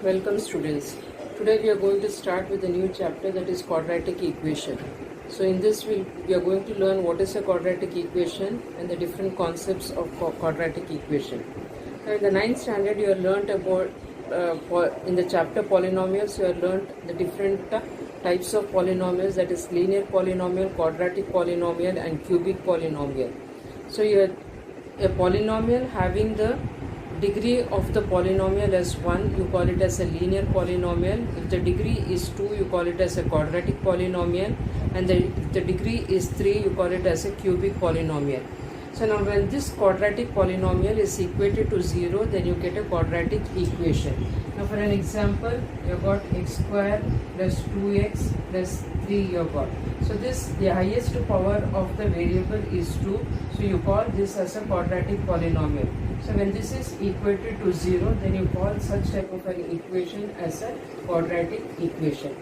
Welcome students. Today we are going to start with a new chapter, that is quadratic equation. So in this we are going to learn what is a quadratic equation and the different concepts of quadratic equation. Now in the 9th standard you have learnt about in the chapter polynomials you have learnt the different types of polynomials, that is linear polynomial, quadratic polynomial and cubic polynomial. So you have a polynomial having the degree of the polynomial as 1, you call it as a linear polynomial. If the degree is 2, you call it as a quadratic polynomial, and if the degree is 3, you call it as a cubic polynomial. So now when this quadratic polynomial is equated to 0, then you get a quadratic equation. Now for an example, you got x square plus 2x plus 3 you got. So this, the highest power of the variable is 2, so you call this as a quadratic polynomial. So when this is equated to 0, then you call such type of an equation as a quadratic equation.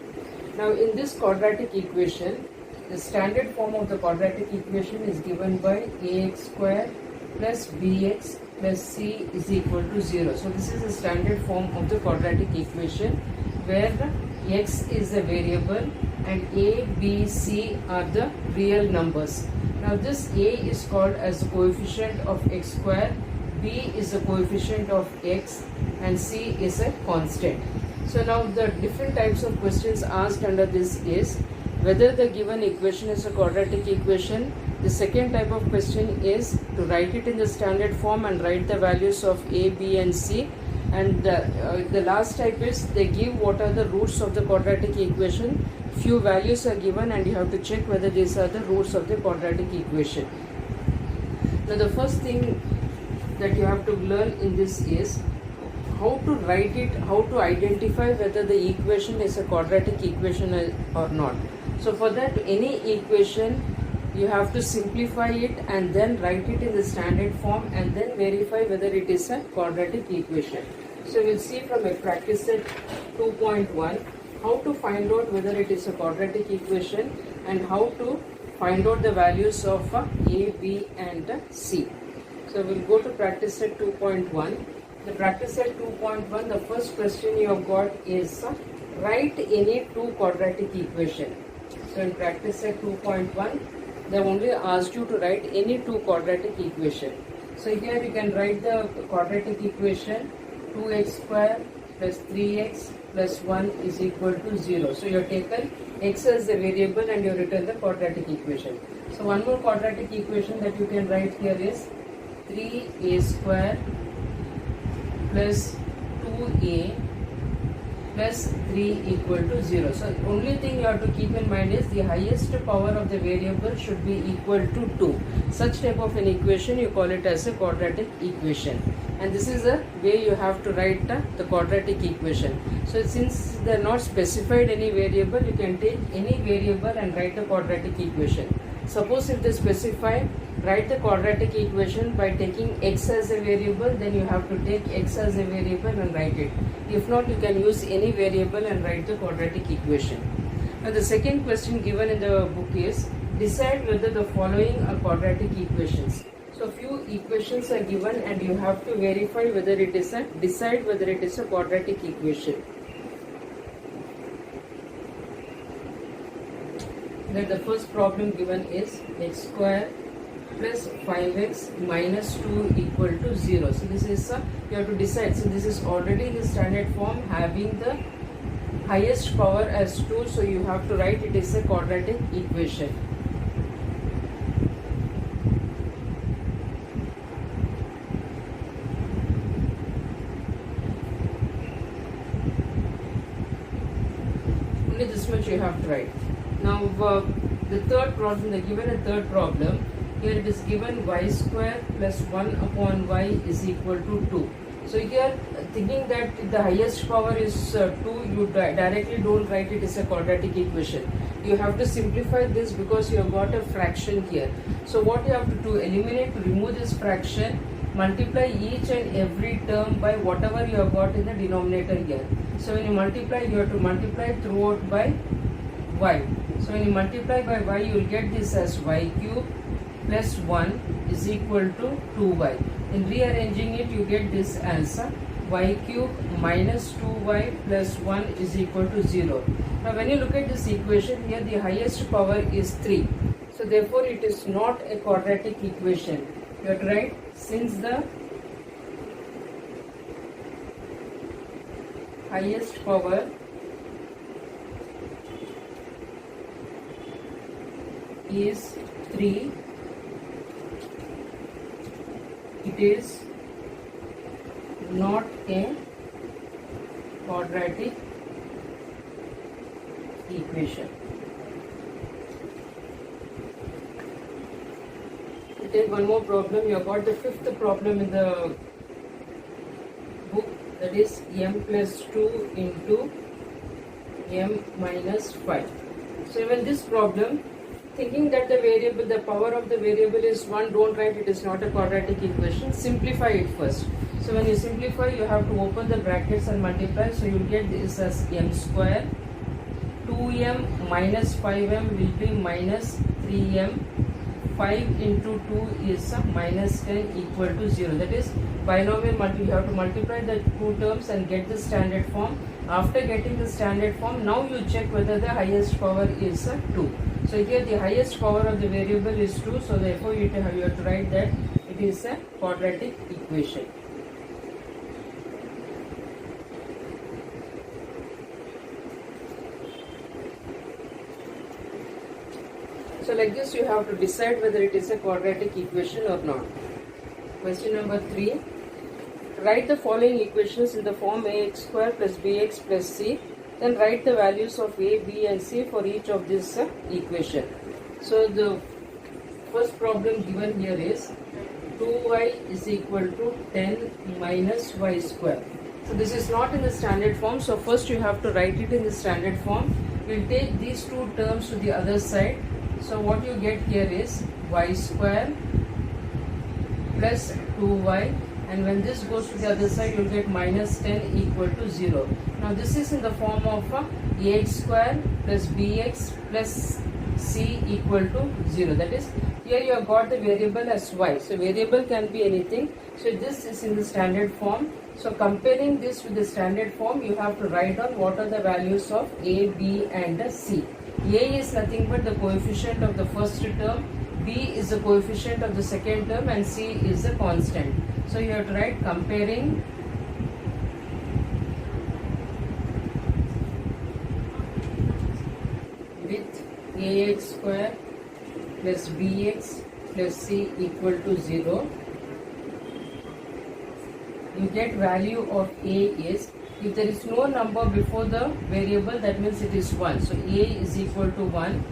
Now in this quadratic equation, the standard form of the quadratic equation is given by ax square plus bx plus c is equal to 0. So this is the standard form of the quadratic equation where x is the variable and a, b, c are the real numbers. Now this a is called as the coefficient of x square, b is the coefficient of x and c is a constant. So now the different types of questions asked under this is whether the given equation is a quadratic equation. The second type of question is to write it in the standard form and write the values of a, b and c. And the last type is they give what are the roots of the quadratic equation. Few values are given and you have to check whether these are the roots of the quadratic equation. Now the first thing that you have to learn in this is how to write it, how to identify whether the equation is a quadratic equation or not. So for that, any equation you have to simplify it and then write it in the standard form and then verify whether it is a quadratic equation. So we'll see from a practice set 2.1 how to find out whether it is a quadratic equation and how to find out the values of a, b and c. So we'll go to practice set 2.1. The practice set 2.1, the first question you have got is write any two quadratic equation. So in practice set 2.1, they have only asked you to write any two quadratic equation. So here you can write the quadratic equation 2x square plus 3x plus 1 is equal to 0. So you have taken x as the variable and you have written the quadratic equation. So one more quadratic equation that you can write here is 3a square plus 2a plus 3 equal to 0. So only thing you have to keep in mind is the highest power of the variable should be equal to 2. Such type of an equation you call it as a quadratic equation. And this is the way you have to write the quadratic equation. So since they are not specified any variable, you can take any variable and write the quadratic equation. Suppose if they specify, write the quadratic equation by taking x as a variable, then you have to take x as a variable and write it. If not, you can use any variable and write the quadratic equation. Now the second question given in the book is decide whether the following are quadratic equations. So few equations are given and you have to verify whether it is decide whether it is a quadratic equation. Then the first problem given is x square plus 5x minus 2 equal to 0. So this is you have to decide. So this is already in the standard form having the highest power as 2. So you have to write it is a quadratic equation. Only this much you have to write. Now the third problem, they given a third problem. Here it is given y square plus 1 upon y is equal to 2. So here thinking that the highest power is 2, you directly don't write it as a quadratic equation. You have to simplify this because you have got a fraction here. So what you have to do, eliminate, to remove this fraction, multiply each and every term by whatever you have got in the denominator here. So when you multiply, you have to multiply throughout by y. So when you multiply by y, you will get this as y cube plus 1 is equal to 2y. In rearranging it, you get this as y cube minus 2y plus 1 is equal to 0. Now when you look at this equation here, the highest power is 3. So therefore it is not a quadratic equation. You have to write, since the highest power is 3, it is not a quadratic equation. We take one more problem. You have got the fifth problem in the book, that is m plus 2 into m minus 5. So even this problem, thinking that the variable, the power of the variable is 1, don't write it is not a quadratic equation. Simplify it first. So when you simplify, you have to open the brackets and multiply. So you will get this as m square. 2m minus 5m will be minus 3m. 5 into 2 is minus 10 equal to 0. That is binomial you have to multiply the two terms and get the standard form. After getting the standard form, now you check whether the highest power is 2. So here the highest power of the variable is 2. So therefore you have to write that it is a quadratic equation. So like this you have to decide whether it is a quadratic equation or not. Question number 3. Write the following equations in the form ax square plus bx plus c. Then write the values of a, b and c for each of this equation. So the first problem given here is 2y is equal to 10 minus y square. So this is not in the standard form. So first you have to write it in the standard form. We'll take these two terms to the other side. So what you get here is y square plus 2y, and when this goes to the other side you will get minus 10 equal to 0. Now this is in the form of ax square plus bx plus c equal to 0. That is, here you have got the variable as y. So variable can be anything. So this is in the standard form. So comparing this with the standard form, you have to write down what are the values of a, b and c. A is nothing but the coefficient of the first term, b is the coefficient of the second term, and c is the constant. So you have to write comparing with ax square plus bx plus c equal to 0. You get value of a is, if there is no number before the variable, that means it is 1. So a is equal to 1,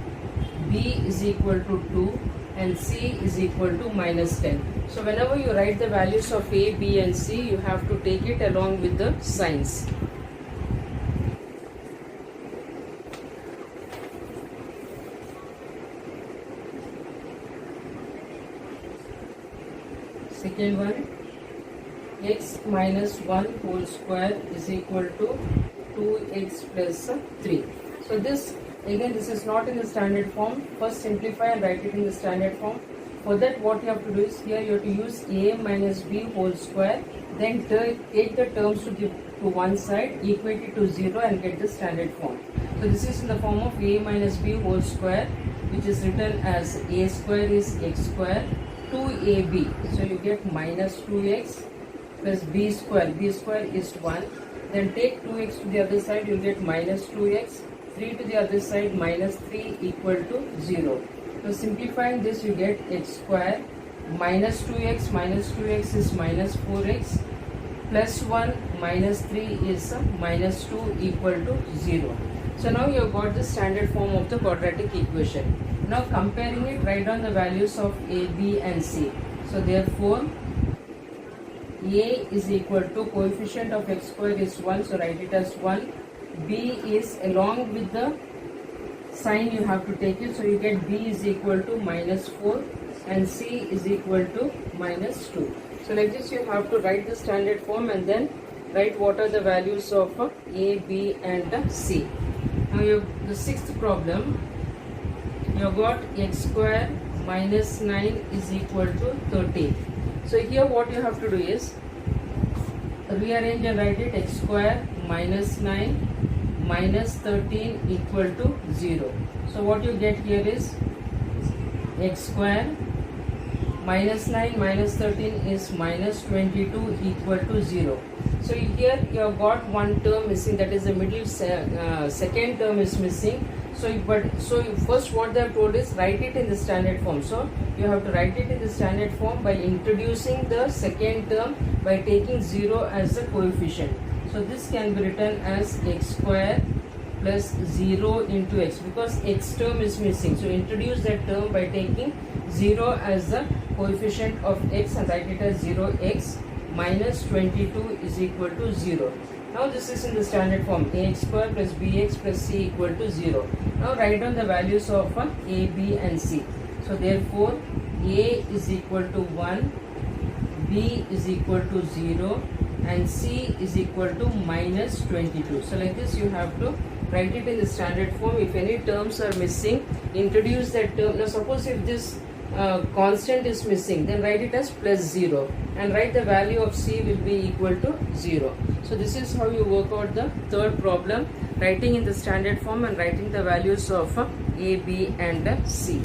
b is equal to 2 and c is equal to minus 10. So whenever you write the values of a, b and c, you have to take it along with the signs. Second one, x minus 1 whole square is equal to 2x plus 3. So this, again, this is not in the standard form. First simplify and write it in the standard form. For that, what you have to do is, here you have to use a minus b whole square, then take the terms to one side, equate it to 0 and get the standard form. So this is in the form of a minus b whole square, which is written as a square is x square, 2ab. So you get minus 2x plus b square is 1. Then take 2x to the other side, you get minus 2x, 3 to the other side, minus 3 equal to 0. So simplifying this, you get x square minus 2x is minus 4x, plus 1 minus 3 is minus 2 equal to 0. So now you have got the standard form of the quadratic equation. Now comparing it, write down the values of a, b and c. So therefore a is equal to coefficient of x square is 1, so write it as 1. b is along with the sign you have to take it, so you get b is equal to minus 4 and c is equal to minus 2. So like this you have to write the standard form and then write what are the values of a, b and c. Now you have the sixth problem. You have got x square minus 9 is equal to 13. So here what you have to do is, rearrange and write it x square minus 9 minus 13 equal to 0. So what you get here is x square minus 9 minus 13 is minus 22 equal to 0. So here you have got one term missing, that is the middle second term is missing. So first what they have told is write it in the standard form. So you have to write it in the standard form by introducing the second term by taking 0 as the coefficient. So this can be written as x square plus 0 into x, because x term is missing. So introduce that term by taking 0 as the coefficient of x and write it as 0x minus 22 is equal to 0. Now this is in the standard form, ax square plus bx plus c equal to 0. Now write down the values of a, b and c. So therefore a is equal to 1, b is equal to 0 and c is equal to minus 22. So like this you have to write it in the standard form. If any terms are missing, introduce that term. Now suppose if this constant is missing, then write it as plus 0 and write the value of c will be equal to 0. So this is how you work out the third problem, writing in the standard form and writing the values of a, b and c.